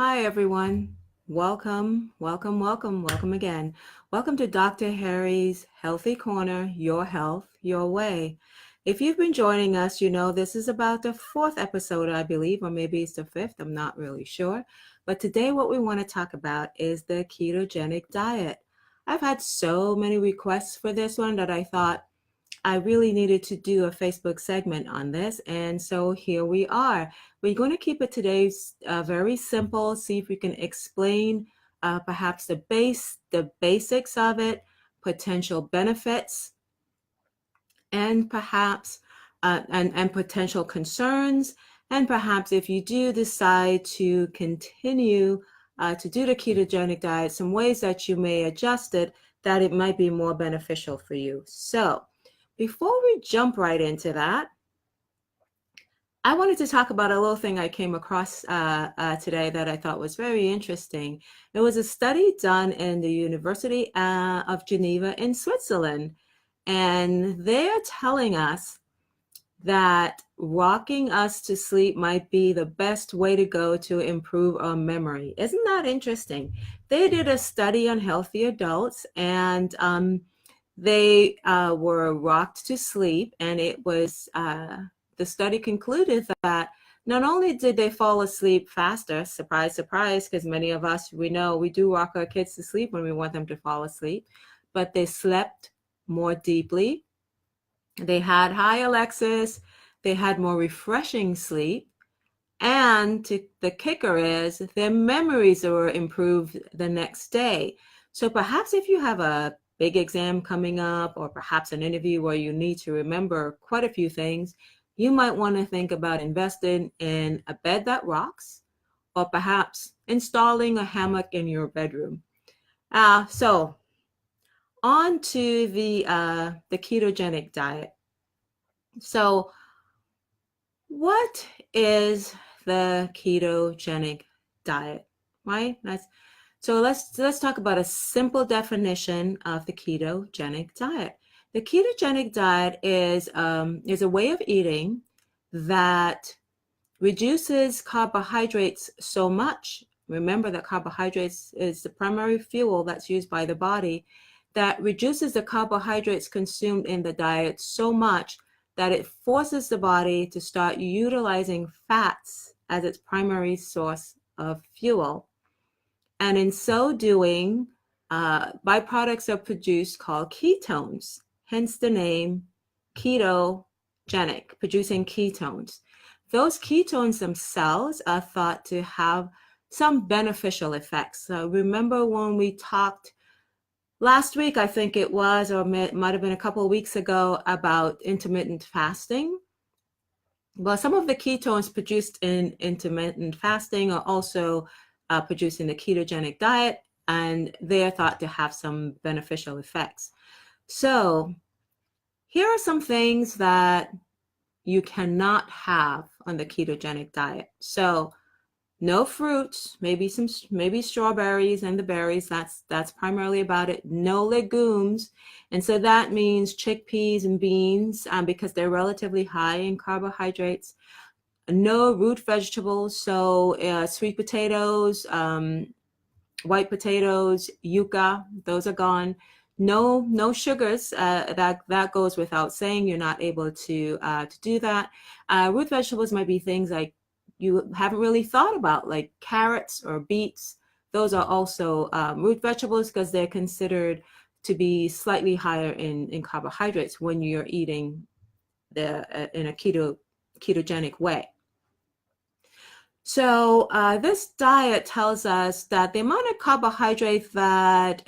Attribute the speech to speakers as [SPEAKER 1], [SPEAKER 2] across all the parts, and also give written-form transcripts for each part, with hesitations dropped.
[SPEAKER 1] Hi, everyone. Welcome again. Welcome to Dr. Harry's Healthy Corner, Your Health, Your Way. If you've been joining us, you know this is about the fourth episode, I believe, or maybe it's the fifth. I'm not really sure. But today, what we want to talk about is the ketogenic diet. I've had so many requests for this one that I thought I really needed to do a Facebook segment on this. And so here we are. We're going to keep it today very simple, see if we can explain perhaps the basics of it, potential benefits, and perhaps and potential concerns. And perhaps if you do decide to continue to do the ketogenic diet, some ways that you may adjust it that it might be more beneficial for you. So before we jump right into that, I wanted to talk about a little thing I came across today that I thought was very interesting. It was a study done in the University of Geneva in Switzerland, and they're telling us that rocking us to sleep might be the best way to go to improve our memory. Isn't that interesting? They did a study on healthy adults, and they were rocked to sleep, and it was the study concluded that not only did they fall asleep faster, surprise, surprise, because many of us, we know we do rock our kids to sleep when we want them to fall asleep, but they slept more deeply. They had high Alexis, they had more refreshing sleep, and the kicker is their memories were improved the next day. So perhaps if you have a big exam coming up, or perhaps an interview where you need to remember quite a few things, you might want to think about investing in a bed that rocks, or perhaps installing a hammock in your bedroom. So on to the ketogenic diet. So what is the ketogenic diet, right? So let's talk about a simple definition of the ketogenic diet. The ketogenic diet is a way of eating that reduces carbohydrates so much. Remember that carbohydrates is the primary fuel that's used by the body, that reduces the carbohydrates consumed in the diet so much that it forces the body to start utilizing fats as its primary source of fuel. And in so doing, byproducts are produced called ketones, hence the name ketogenic, producing ketones. Those ketones themselves are thought to have some beneficial effects. So remember when we talked last week, I think it was, or it might have been a couple of weeks ago, about intermittent fasting? Well, some of the ketones produced in intermittent fasting are also produced in the ketogenic diet, and they are thought to have some beneficial effects. So here are some things that you cannot have on the ketogenic diet. So no fruits, maybe strawberries and the berries. That's primarily about it. No legumes, and so that means chickpeas and beans because they're relatively high in carbohydrates. No root vegetables, so sweet potatoes, white potatoes, yuca, those are gone. No sugars. That goes without saying. You're not able to do that. Root vegetables might be things like you haven't really thought about, like carrots or beets. Those are also root vegetables because they're considered to be slightly higher in carbohydrates when you're eating in a ketogenic way. So this diet tells us that the amount of carbohydrate that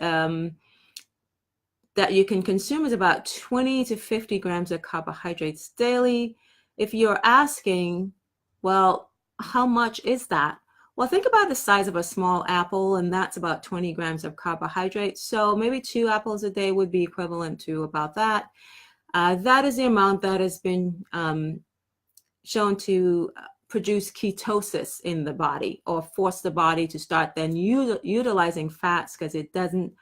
[SPEAKER 1] you can consume is about 20 to 50 grams of carbohydrates daily. If you're asking, well, how much is that? Well, think about the size of a small apple, and that's about 20 grams of carbohydrates. So maybe 2 apples a day would be equivalent to about that. That is the amount that has been shown to produce ketosis in the body, or force the body to start then utilizing fats because it doesn't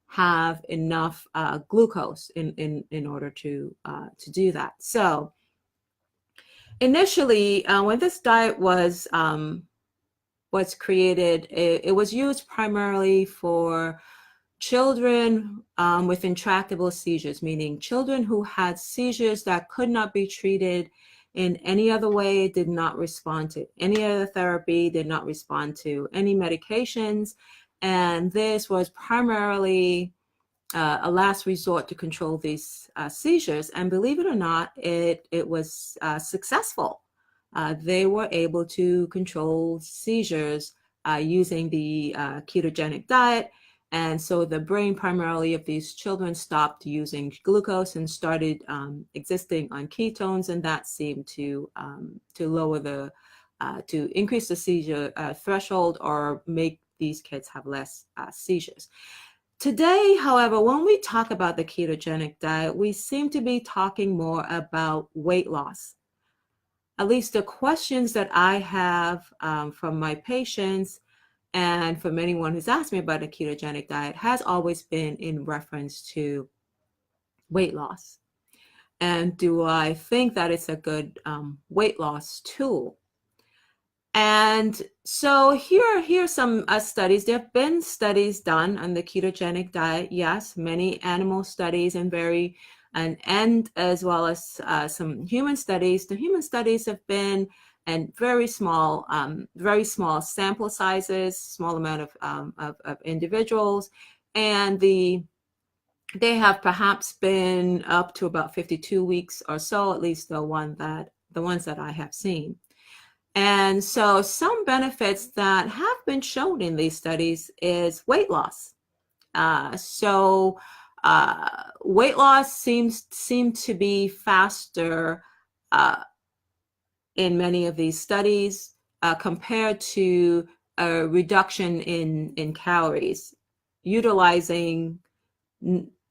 [SPEAKER 1] have enough glucose in order to do that. So initially, when this diet was was created. It was used primarily for children with intractable seizures, meaning children who had seizures that could not be treated in any other way, did not respond to any other therapy, did not respond to any medications. And this was primarily a last resort to control these seizures. And believe it or not, it was successful. They were able to control seizures using the ketogenic diet. And so the brain primarily of these children stopped using glucose and started existing on ketones, and that seemed to lower the to increase the seizure threshold or make these kids have less seizures. Today, however, when we talk about the ketogenic diet, we seem to be talking more about weight loss. At least the questions that I have from my patients and from anyone who's asked me about a ketogenic diet has always been in reference to weight loss. And do I think that it's a good weight loss tool? And so here are some studies. There have been studies done on the ketogenic diet. Yes, many animal studies and as well as some human studies. The human studies have been and very small sample sizes, small amount of individuals, and they have perhaps been up to about 52 weeks or so, at least the ones that I have seen. And so some benefits that have been shown in these studies is weight loss. Weight loss seems to be faster in many of these studies compared to a reduction in calories, utilizing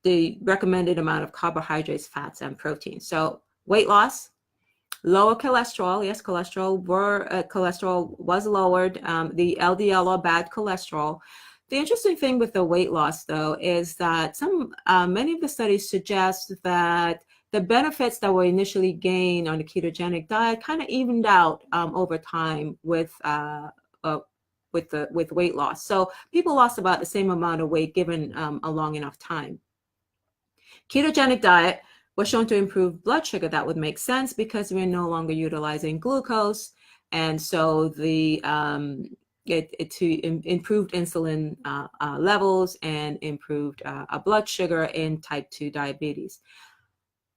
[SPEAKER 1] the recommended amount of carbohydrates, fats, and protein. So weight loss, lower cholesterol. Yes, cholesterol was lowered. The LDL or bad cholesterol. The interesting thing with the weight loss, though, is that many of the studies suggest that the benefits that were initially gained on the ketogenic diet kind of evened out over time with weight loss. So people lost about the same amount of weight given a long enough time. Ketogenic diet was shown to improve blood sugar. That would make sense because we're no longer utilizing glucose, and so improved insulin levels and improved blood sugar in type 2 diabetes.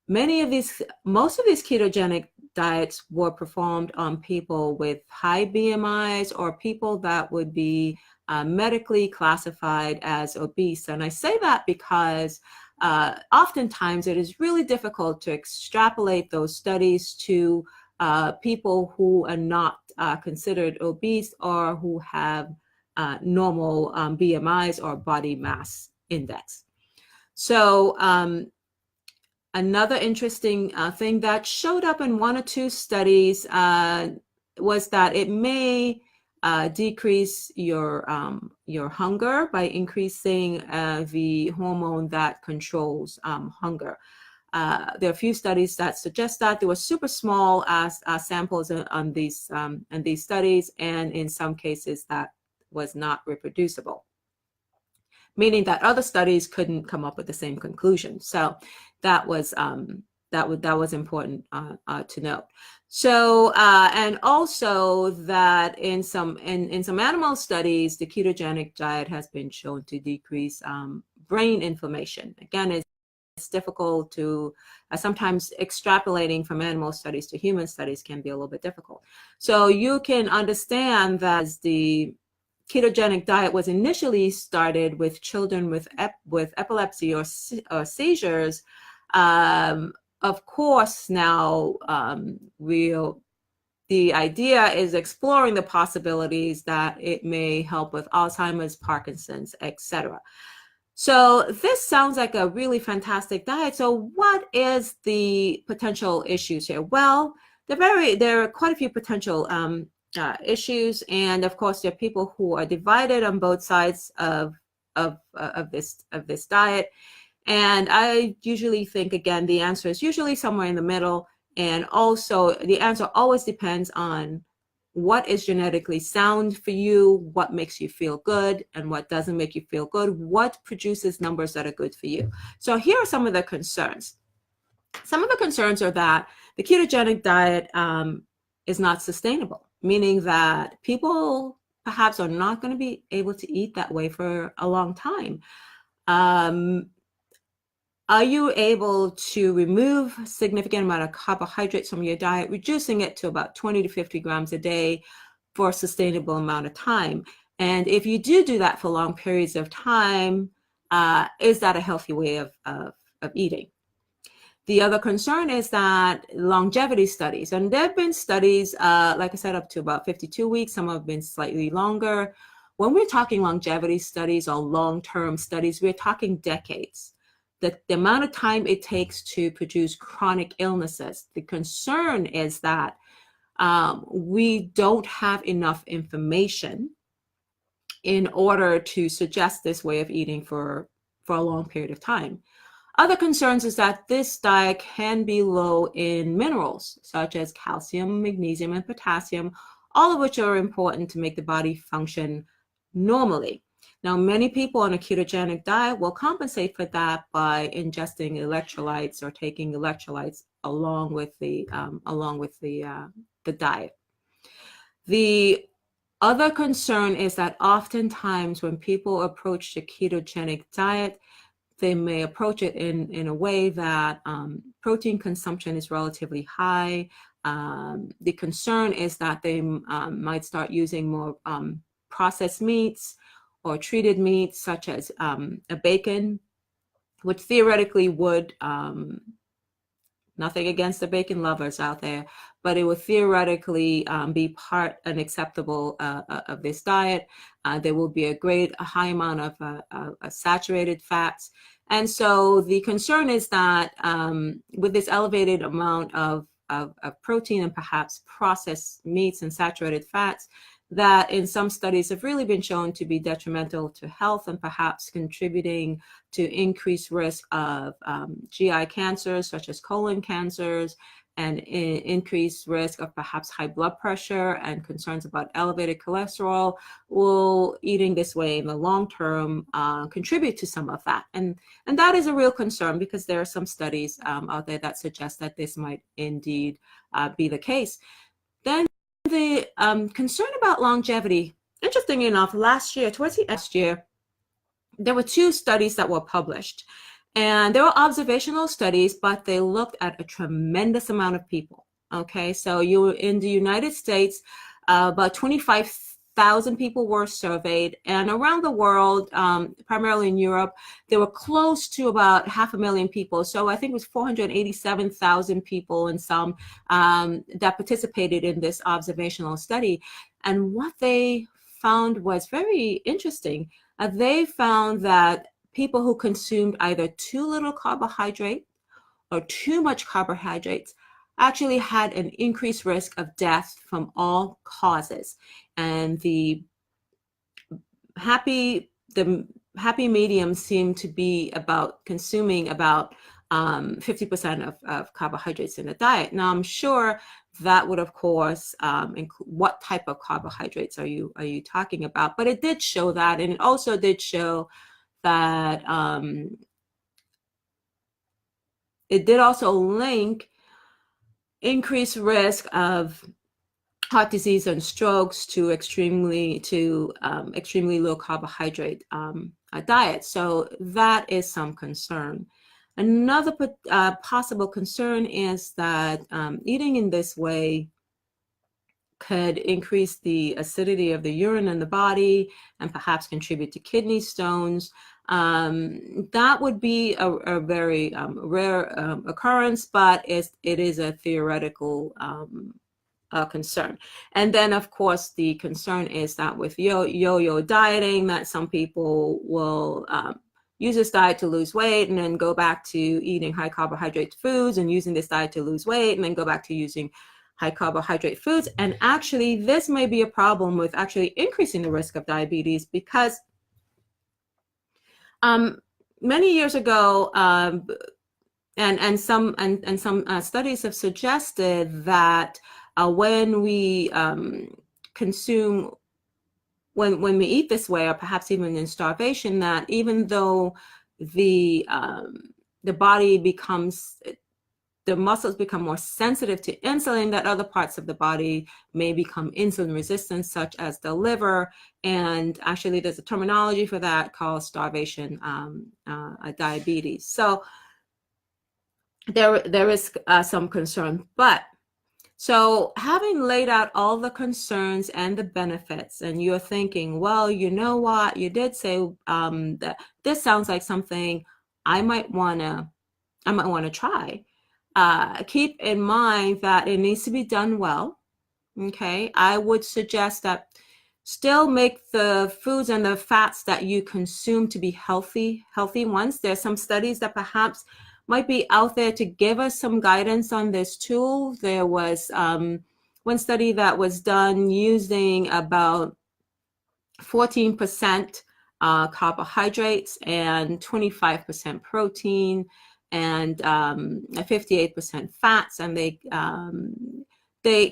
[SPEAKER 1] Most of these ketogenic diets were performed on people with high BMIs or people that would be medically classified as obese. And I say that because oftentimes it is really difficult to extrapolate those studies to people who are not considered obese or who have normal BMIs or body mass index. So another interesting thing that showed up in one or two studies was that it may decrease your hunger by increasing the hormone that controls hunger. There are a few studies that suggest that. There were super small samples on these studies, and in some cases that was not reproducible, meaning that other studies couldn't come up with the same conclusion. So that was important to note. So and also that in some animal studies, the ketogenic diet has been shown to decrease brain inflammation. Again, it's difficult to sometimes extrapolating from animal studies to human studies can be a little bit difficult. So you can understand that the ketogenic diet was initially started with children with epilepsy or seizures. Of course, now the idea is exploring the possibilities that it may help with Alzheimer's, Parkinson's, etc. So this sounds like a really fantastic diet. So what is the potential issues here? Well, there are quite a few potential issues, and of course, there are people who are divided on both sides of this diet. And I usually think, again, the answer is usually somewhere in the middle. And also, the answer always depends on what is genetically sound for you, what makes you feel good, and what doesn't make you feel good, what produces numbers that are good for you. So here are some of the concerns. Some of the concerns are that the ketogenic diet is not sustainable, meaning that people perhaps are not going to be able to eat that way for a long time. Are you able to remove a significant amount of carbohydrates from your diet, reducing it to about 20 to 50 grams a day for a sustainable amount of time? And if you do that for long periods of time, is that a healthy way of eating? The other concern is that longevity studies, and there have been studies, like I said, up to about 52 weeks. Some have been slightly longer. When we're talking longevity studies or long-term studies, we're talking decades. The amount of time it takes to produce chronic illnesses. The concern is that we don't have enough information in order to suggest this way of eating for a long period of time. Other concerns is that this diet can be low in minerals, such as calcium, magnesium, and potassium, all of which are important to make the body function normally. Now, many people on a ketogenic diet will compensate for that by ingesting electrolytes or taking electrolytes along with the diet. The other concern is that oftentimes when people approach the ketogenic diet, they may approach it in a way that protein consumption is relatively high. The concern is that they might start using more processed meats or treated meats, such as a bacon, which theoretically would, nothing against the bacon lovers out there, but it would theoretically be part and acceptable of this diet. There will be a high amount of saturated fats. And so the concern is that with this elevated amount of protein and perhaps processed meats and saturated fats, that in some studies have really been shown to be detrimental to health and perhaps contributing to increased risk of GI cancers, such as colon cancers, and increased risk of perhaps high blood pressure and concerns about elevated cholesterol. Will eating this way in the long term contribute to some of that? And that is a real concern, because there are some studies out there that suggest that this might indeed be the case. Then the concern about longevity, interestingly enough, towards the last year, there were 2 studies that were published. And they were observational studies, but they looked at a tremendous amount of people. Okay, so in the United States, about 25,000 people were surveyed, and around the world, primarily in Europe, there were close to about 500,000 people. So I think it was 487,000 people in some that participated in this observational study. And what they found was very interesting. They found that people who consumed either too little carbohydrate or too much carbohydrates actually had an increased risk of death from all causes. And the happy medium seemed to be about consuming about 50% of carbohydrates in a diet. Now, I'm sure that would, of course, what type of carbohydrates are you talking about? But it did show that, and it also did show that it did also link increased risk of heart disease and strokes to extremely low carbohydrate diet. So that is some concern. Another possible concern is that eating in this way could increase the acidity of the urine in the body and perhaps contribute to kidney stones. That would be a very rare occurrence, but it is a theoretical concern. And then, of course, the concern is that with yo-yo dieting, that some people will use this diet to lose weight and then go back to eating high carbohydrate foods, and using this diet to lose weight and then go back to using high carbohydrate foods. And actually, this may be a problem with actually increasing the risk of diabetes, because many years ago, and some studies have suggested that when we consume when we eat this way, or perhaps even in starvation, that even though the body becomes, the muscles become more sensitive to insulin, that other parts of the body may become insulin resistant, such as the liver. And actually, there's a terminology for that called starvation diabetes. So there is some concern. But so having laid out all the concerns and the benefits, and you're thinking, well, you know what, you did say that this sounds like something I might want to try. Keep in mind that it needs to be done well. Okay, I would suggest that still make the foods and the fats that you consume to be healthy ones. There's some studies that perhaps might be out there to give us some guidance on this tool. There was one study that was done using about 14% carbohydrates and 25% protein and 58% fats, and they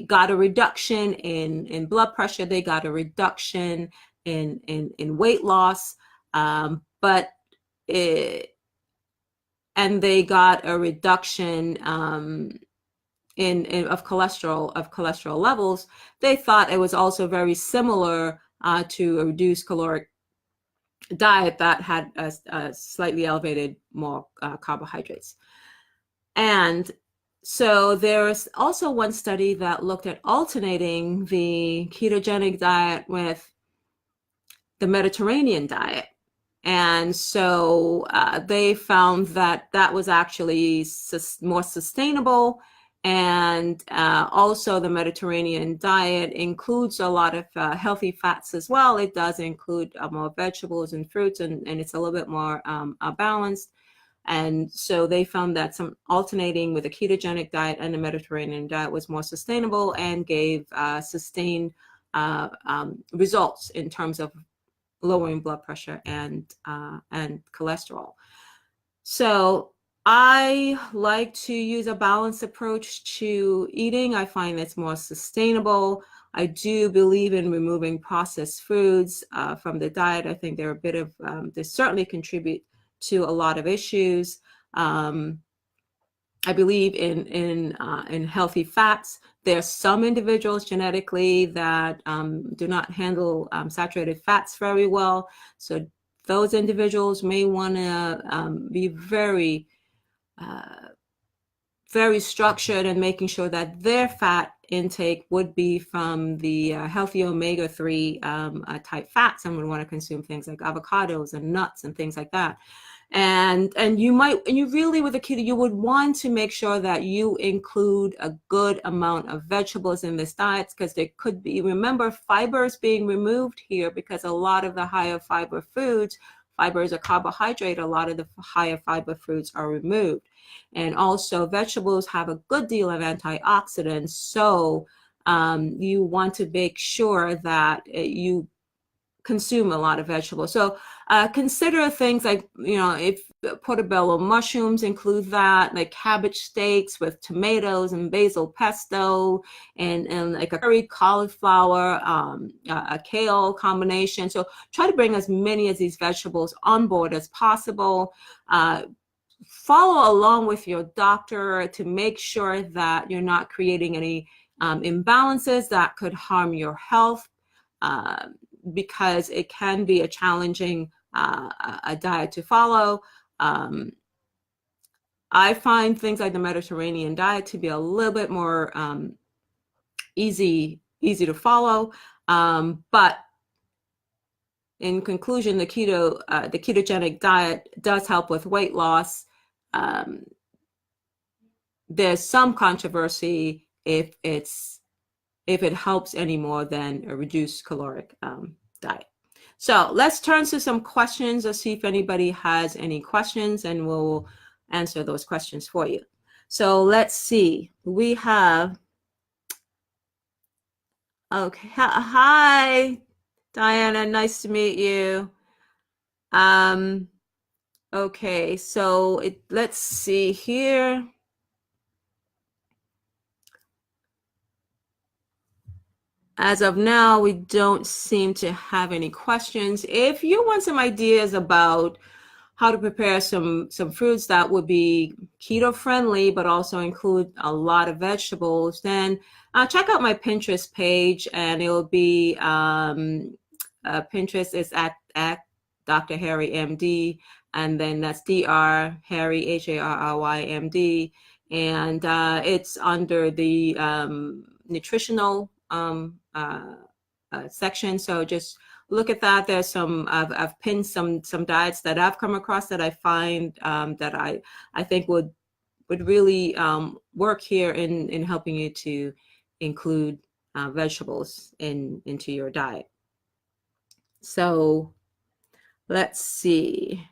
[SPEAKER 1] got a reduction in blood pressure. They got a reduction in weight loss, but and they got a reduction of cholesterol levels. They thought it was also very similar to a reduced caloric diet that had a slightly elevated more carbohydrates. And so there's also one study that looked at alternating the ketogenic diet with the Mediterranean diet. And so they found that that was actually more sustainable. And also the Mediterranean diet includes a lot of healthy fats as well. It does include more vegetables and fruits, and it's a little bit more balanced. And so they found that some alternating with a ketogenic diet and the Mediterranean diet was more sustainable and gave sustained results in terms of lowering blood pressure and cholesterol. So I like to use a balanced approach to eating. I find it's more sustainable. I do believe in removing processed foods from the diet. I think they're a bit of, they certainly contribute to a lot of issues. I believe in healthy fats. There's some individuals genetically that do not handle saturated fats very well. So those individuals may want to be very, very structured in making sure that their fat intake would be from the healthy omega-3 type fats, and would want to consume things like avocados and nuts and things like that. And you really, with a keto, you would want to make sure that you include a good amount of vegetables in this diet, because there could be, remember, fiber is being removed here, because a lot of the higher fiber foods, fiber is a carbohydrate, a lot of the higher fiber foods are removed. And also vegetables have a good deal of antioxidants, so you want to make sure that you consume a lot of vegetables. So consider things like, if portobello mushrooms include that, like cabbage steaks with tomatoes and basil pesto, and like a curried cauliflower, a kale combination. So try to bring as many of these vegetables on board as possible. Follow along with your doctor to make sure that you're not creating any imbalances that could harm your health, because it can be a challenging a diet to follow. I find things like the Mediterranean diet to be a little bit more easy to follow, but in conclusion, the ketogenic diet does help with weight loss. There's some controversy if it helps any more than a reduced caloric diet. So let's turn to some questions. Let's see if anybody has any questions, and we'll answer those questions for you. So let's see. We have, okay, hi, Diana, nice to meet you. Okay, so let's see here. as of now, we don't seem to have any questions. If you want some ideas about how to prepare some fruits that would be keto friendly, but also include a lot of vegetables, then check out my Pinterest page, and it will be Pinterest is at Dr. Harry MD, and then that's Dr. Harry Harry MD, and it's under the nutritional section. So just look at that. There's some I've pinned some diets that I've come across that I find that I think would really work here in helping you to include vegetables into your diet. So let's see.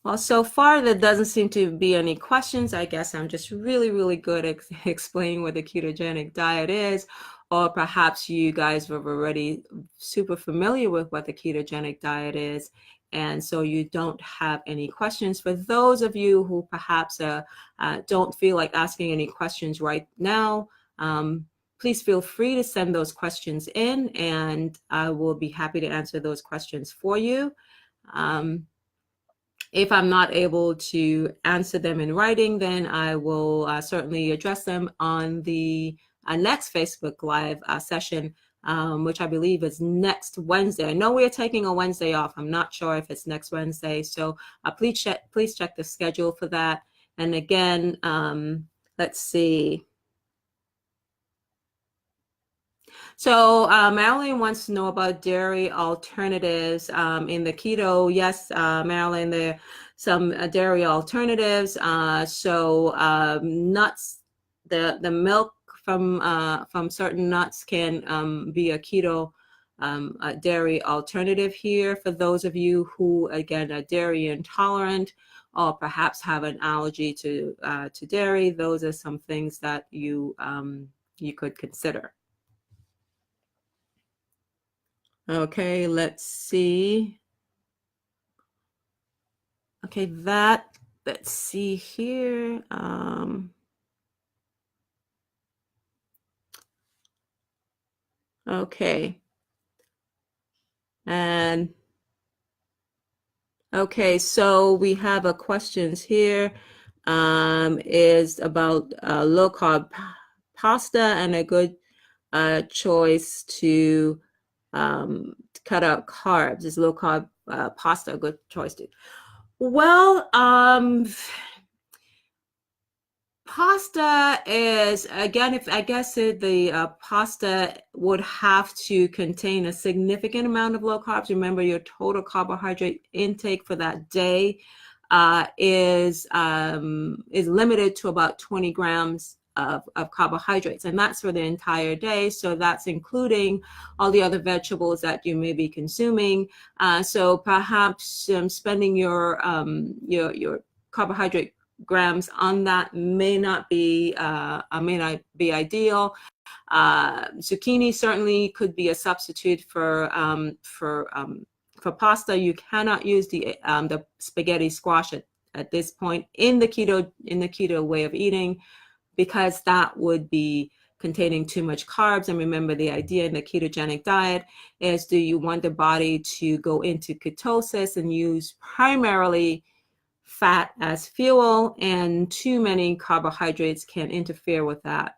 [SPEAKER 1] Well, so far there doesn't seem to be any questions. I guess I'm just really, really good at explaining what the ketogenic diet is, or perhaps you guys are already super familiar with what the ketogenic diet is, and so you don't have any questions. For those of you who perhaps don't feel like asking any questions right now, please feel free to send those questions in, and I will be happy to answer those questions for you. If I'm not able to answer them in writing, then I will certainly address them on the next Facebook Live session, which I believe is next Wednesday. I know we're taking a Wednesday off. I'm not sure if it's next Wednesday. So please check the schedule for that. And again, let's see. So Marilyn wants to know about dairy alternatives in the keto. Yes, Marilyn, there are some dairy alternatives. So nuts, the milk from certain nuts can be a keto a dairy alternative here for those of you who, again, are dairy intolerant or perhaps have an allergy to dairy. Those are some things that you could consider. Okay, let's see. Okay, let's see here. Okay. And okay, so we have a questions here is about low carb pasta and a good choice to cut out carbs. Is low carb pasta a good choice to? Well, pasta is, again, if I guess the pasta would have to contain a significant amount of low carbs. Remember, your total carbohydrate intake for that day is limited to about 20 grams of carbohydrates, and that's for the entire day. So that's including all the other vegetables that you may be consuming. So perhaps spending your carbohydrate grams on that may not be ideal. Zucchini certainly could be a substitute for pasta. You cannot use the spaghetti squash at this point in the keto way of eating, because that would be containing too much carbs. And remember, the idea in the ketogenic diet is, do you want the body to go into ketosis and use primarily fat as fuel, and too many carbohydrates can interfere with that.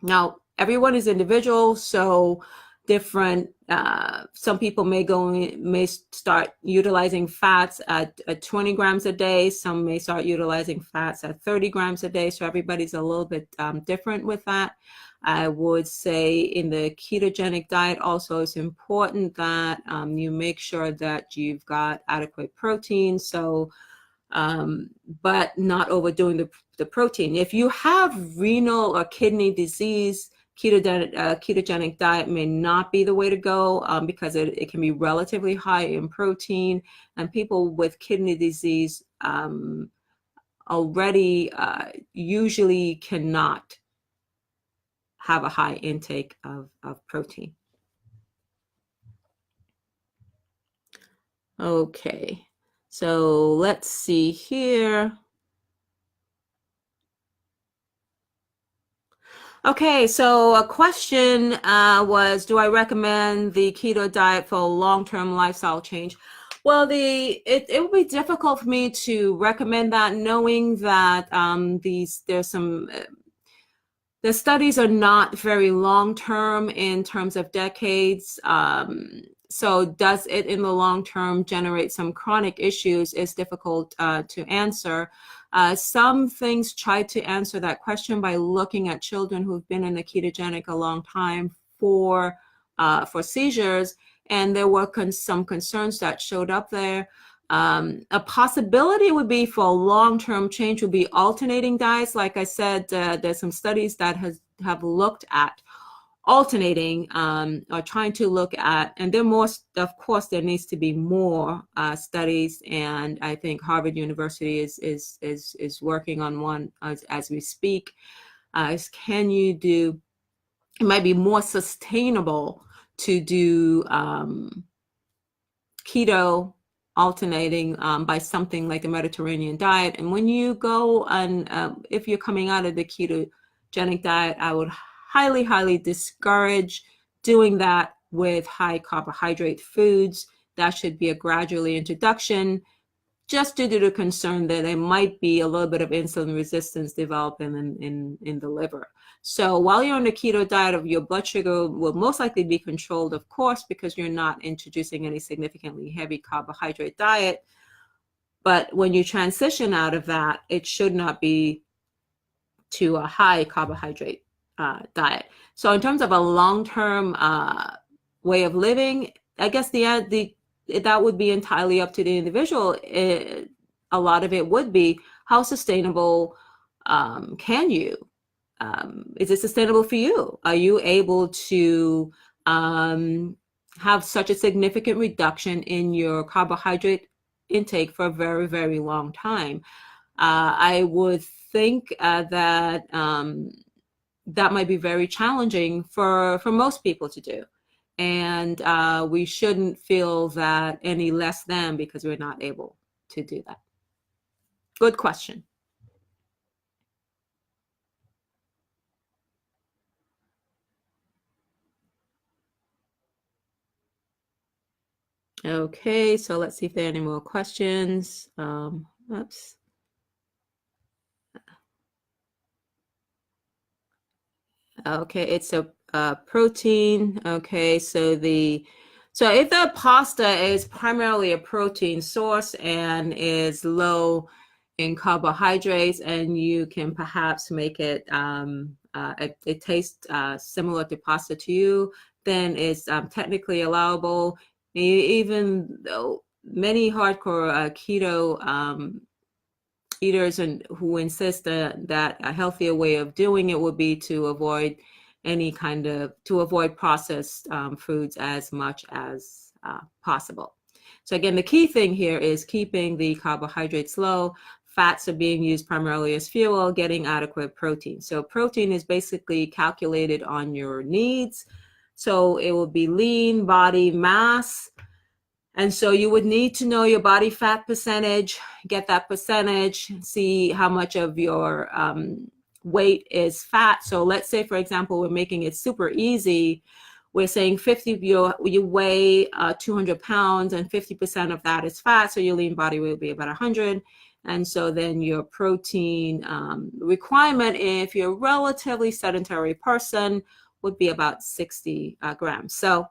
[SPEAKER 1] Now, everyone is individual, so different. Some people may start utilizing fats at 20 grams a day. Some may start utilizing fats at 30 grams a day. So everybody's a little bit different with that. I would say in the ketogenic diet also, it's important that you make sure that you've got adequate protein. So but not overdoing the protein. If you have renal or kidney disease, ketogenic diet may not be the way to go because it can be relatively high in protein, and people with kidney disease already usually cannot have a high intake of protein. Okay. So let's see here. Okay, so a question was, do I recommend the keto diet for long-term lifestyle change? Well, it would be difficult for me to recommend that, knowing that there's some the studies are not very long-term in terms of decades. So does it in the long term generate some chronic issues is difficult to answer. Some things try to answer that question by looking at children who've been in a ketogenic a long time for seizures, and there were some concerns that showed up there. A possibility would be for long-term change would be alternating diets. Like I said, there's some studies that have looked at alternating or trying to look at, and there more, of course, there needs to be more studies, and I think Harvard University is working on one as we speak. Can you do, it might be more sustainable to do keto alternating by something like the Mediterranean diet. And when you go on, if you're coming out of the ketogenic diet, I would highly, highly discourage doing that with high carbohydrate foods. That should be a gradually introduction, just due to the concern that there might be a little bit of insulin resistance developing in the liver. So while you're on the keto diet, your blood sugar will most likely be controlled, of course, because you're not introducing any significantly heavy carbohydrate diet. But when you transition out of that, it should not be to a high carbohydrate diet. So in terms of a long-term way of living, I guess that would be entirely up to the individual. A lot of it would be, how sustainable can you? Is it sustainable for you? Are you able to have such a significant reduction in your carbohydrate intake for a very, very long time? I would think that that might be very challenging for most people to do. And we shouldn't feel that any less than because we're not able to do that. Good question. Okay, so let's see if there are any more questions. Oops. Okay, it's a protein. Okay, so if the pasta is primarily a protein source and is low in carbohydrates, and you can perhaps make it it tastes similar to pasta to you, then it's technically allowable. Even though many hardcore keto eaters and who insist that a healthier way of doing it would be to avoid processed foods as much as possible. So again, the key thing here is keeping the carbohydrates low. Fats are being used primarily as fuel, getting adequate protein. So protein is basically calculated on your needs. So it will be lean body mass. And so you would need to know your body fat percentage, get that percentage, see how much of your weight is fat. So let's say, for example, we're making it super easy. We're saying 50, you weigh 200 pounds and 50% of that is fat. So your lean body weight will be about 100. And so then your protein requirement, if you're a relatively sedentary person, would be about 60 grams. So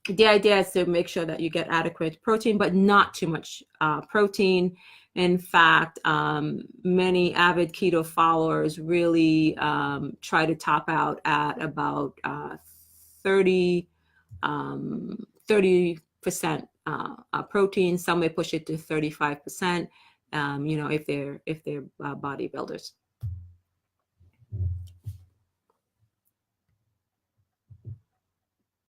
[SPEAKER 1] the idea is to make sure that you get adequate protein, but not too much protein. In fact, many avid keto followers really try to top out at about 30% protein. Some may push it to 35%. If they're bodybuilders.